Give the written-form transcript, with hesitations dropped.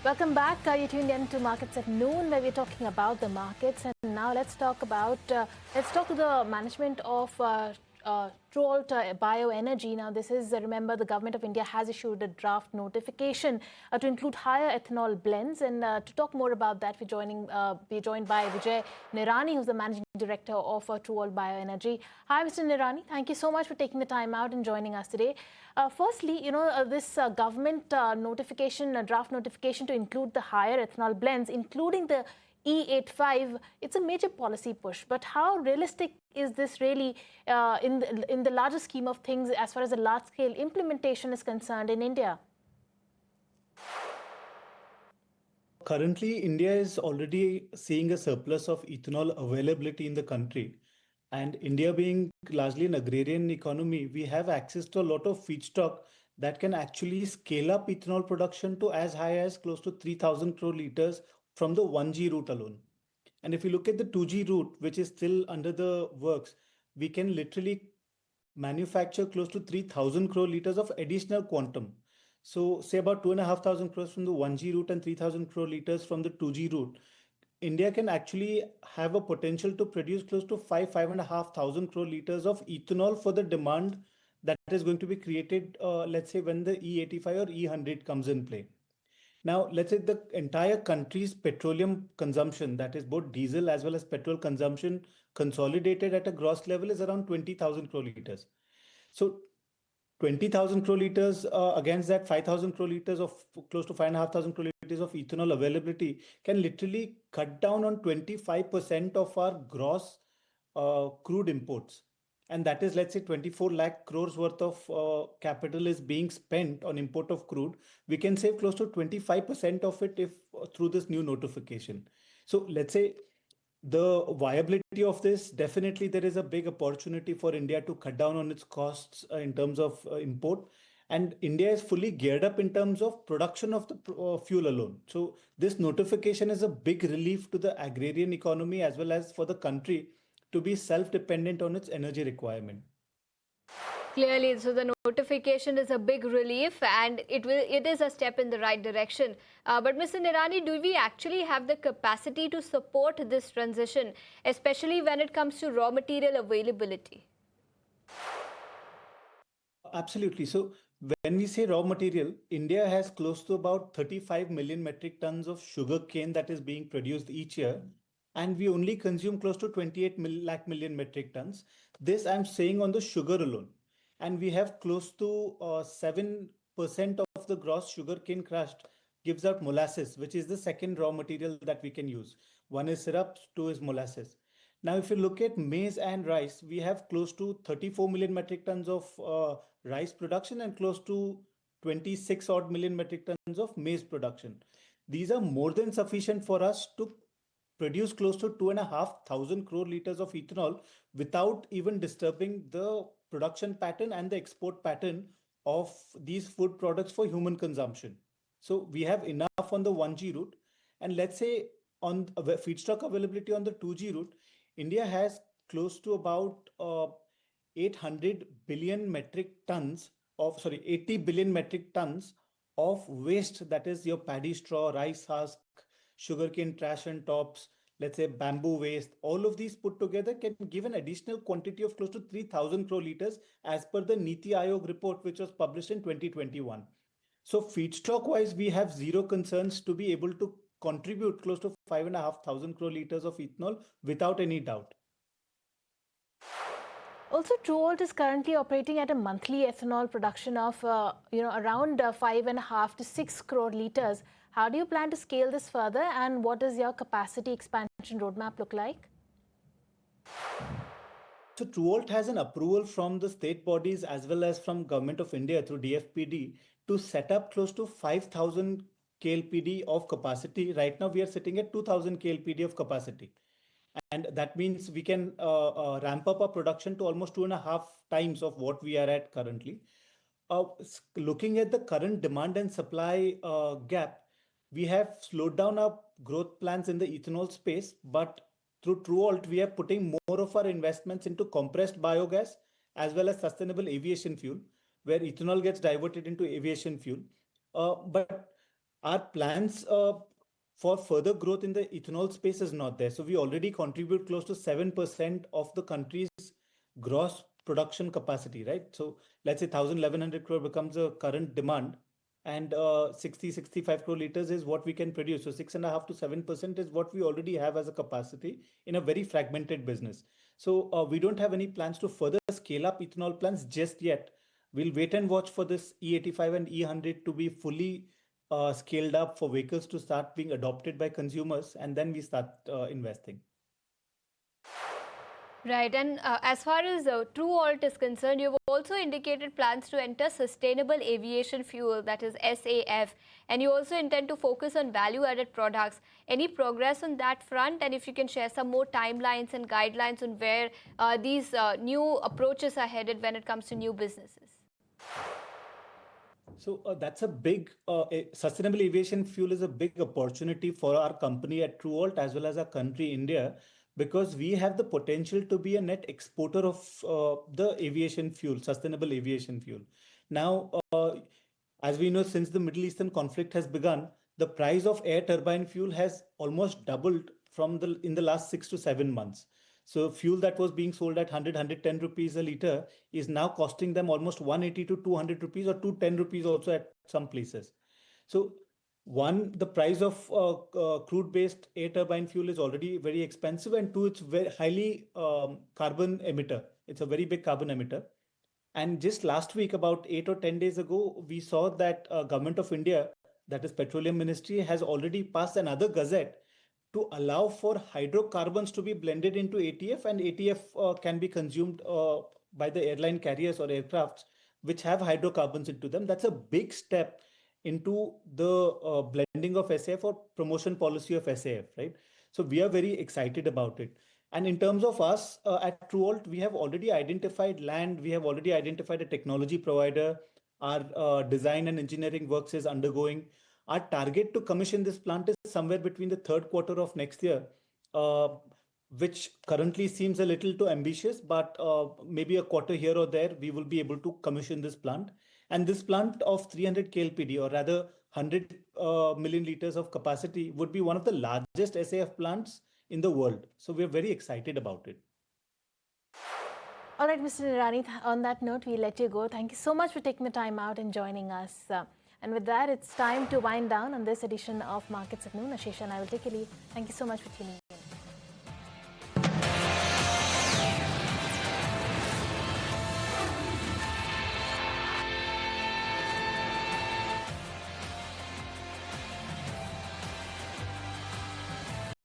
Welcome back. You tuned in to Markets at Noon, where we're talking about the markets. And now let's talk to the management of Trolt Bioenergy. Now, this is, remember, the government of India has issued a draft notification to include higher ethanol blends. And to talk more about that, we're joined by Vijay Nirani, who's the managing director of Trolt Bioenergy. Hi, Mr. Nirani. Thank you so much for taking the time out and joining us today. Firstly, this government notification, draft notification to include the higher ethanol blends, including the E85, it's a major policy push. But how realistic is this really in the larger scheme of things as far as the large-scale implementation is concerned in India? Currently, India is already seeing a surplus of ethanol availability in the country. And India being largely an agrarian economy, we have access to a lot of feedstock that can actually scale up ethanol production to as high as close to 3,000 crore liters from the 1G route alone. And if you look at the 2G route, which is still under the works, we can literally manufacture close to 3,000 crore liters of additional quantum. So say about 2,500 crores from the 1G route and 3,000 crore liters from the 2G route. India can actually have a potential to produce close to 5,500 crore liters of ethanol for the demand that is going to be created, let's say, when the E85 or E100 comes in play. Now, let's say the entire country's petroleum consumption, that is both diesel as well as petrol consumption, consolidated at a gross level is around 20,000 crore liters. So 20,000 crore liters against that 5,000 crore liters of close to 5,500 crore liters of ethanol availability can literally cut down on 25% of our gross crude imports. And that is, let's say, 24 lakh crores worth of capital is being spent on import of crude. We can save close to 25% of it if through this new notification. So let's say the viability of this, definitely there is a big opportunity for India to cut down on its costs in terms of import. And India is fully geared up in terms of production of the fuel alone. So this notification is a big relief to the agrarian economy as well as for the country to be self-dependent on its energy requirement. Clearly, so the notification is a big relief and it is a step in the right direction. But Mr. Nirani, do we actually have the capacity to support this transition, especially when it comes to raw material availability? Absolutely. So when we say raw material, India has close to about 35 million metric tons of sugar cane that is being produced each year. And we only consume close to 28 lakh million metric tons. This I'm saying on the sugar alone. And we have close to 7% of the gross sugarcane crushed gives out molasses, which is the second raw material that we can use. One is syrup, two is molasses. Now, if you look at maize and rice, we have close to 34 million metric tons of rice production and close to 26 odd million metric tons of maize production. These are more than sufficient for us to produce close to 2,500 crore liters of ethanol without even disturbing the production pattern and the export pattern of these food products for human consumption. So we have enough on the 1G route. And let's say on feedstock availability on the 2G route, India has close to about 800 billion metric tons of, 80 billion metric tons of waste, that is your paddy straw, rice husk, sugarcane trash and tops, let's say bamboo waste, all of these put together can give an additional quantity of close to 3,000 crore liters as per the Niti Aayog report, which was published in 2021. So feedstock wise, we have zero concerns to be able to contribute close to 5,500 crore liters of ethanol without any doubt. Also, Trolt is currently operating at a monthly ethanol production of around 5.5 to 6 crore liters. How do you plan to scale this further, and what does your capacity expansion roadmap look like? So Trolt has an approval from the state bodies as well as from Government of India through DFPD to set up close to 5,000 KLPD of capacity. Right now we are sitting at 2,000 KLPD of capacity. And that means we can ramp up our production to almost 2.5 times of what we are at currently. Looking at the current demand and supply gap, we have slowed down our growth plans in the ethanol space, but through Trolt, we are putting more of our investments into compressed biogas as well as sustainable aviation fuel, where ethanol gets diverted into aviation fuel. But our plans for further growth in the ethanol space is not there. So we already contribute close to 7% of the country's gross production capacity, right? So let's say 1,100 crore becomes a current demand, and 65 crore liters is what we can produce. So 6.5 to 7% is what we already have as a capacity in a very fragmented business. So we don't have any plans to further scale up ethanol plants just yet. We'll wait and watch for this E85 and E100 to be fully scaled up for vehicles to start being adopted by consumers, and then we start investing. Right, and as far as TrueAlt is concerned, you've also indicated plans to enter sustainable aviation fuel, that is SAF, and you also intend to focus on value-added products. Any progress on that front? And if you can share some more timelines and guidelines on where these new approaches are headed when it comes to new businesses. So that's a big sustainable aviation fuel is a big opportunity for our company at TrueAlt as well as our country India, because we have the potential to be a net exporter of the aviation fuel, sustainable aviation fuel. Now, as we know, since the Middle Eastern conflict has begun, the price of air turbine fuel has almost doubled from the in the last 6 to 7 months. So fuel that was being sold at 110 rupees a liter is now costing them almost 180 to 200 rupees or 210 rupees also at some places. So one, the price of crude-based air turbine fuel is already very expensive, and two, it's very highly carbon emitter. It's a very big carbon emitter. And just last week, about 8 or 10 days ago, we saw that Government of India, that is Petroleum Ministry, has already passed another gazette to allow for hydrocarbons to be blended into ATF, and ATF can be consumed by the airline carriers or aircrafts which have hydrocarbons into them. That's a big step into the blending of SAF or promotion policy of SAF, right? So we are very excited about it. And in terms of us at TrueAlt, we have already identified land, we have already identified a technology provider. Our design and engineering works is undergoing. Our target to commission this plant is somewhere between the third quarter of next year, uh, which currently seems a little too ambitious, but maybe a quarter here or there, we will be able to commission this plant. And this plant of 300 KLPD, or rather 100 million liters of capacity, would be one of the largest SAF plants in the world. So we're very excited about it. All right, Mr. Nirani, on that note, we'll let you go. Thank you so much for taking the time out and joining us. And with that, it's time to wind down on this edition of Markets at Noon. Ashish and I will take a leave. Thank you so much for tuning in.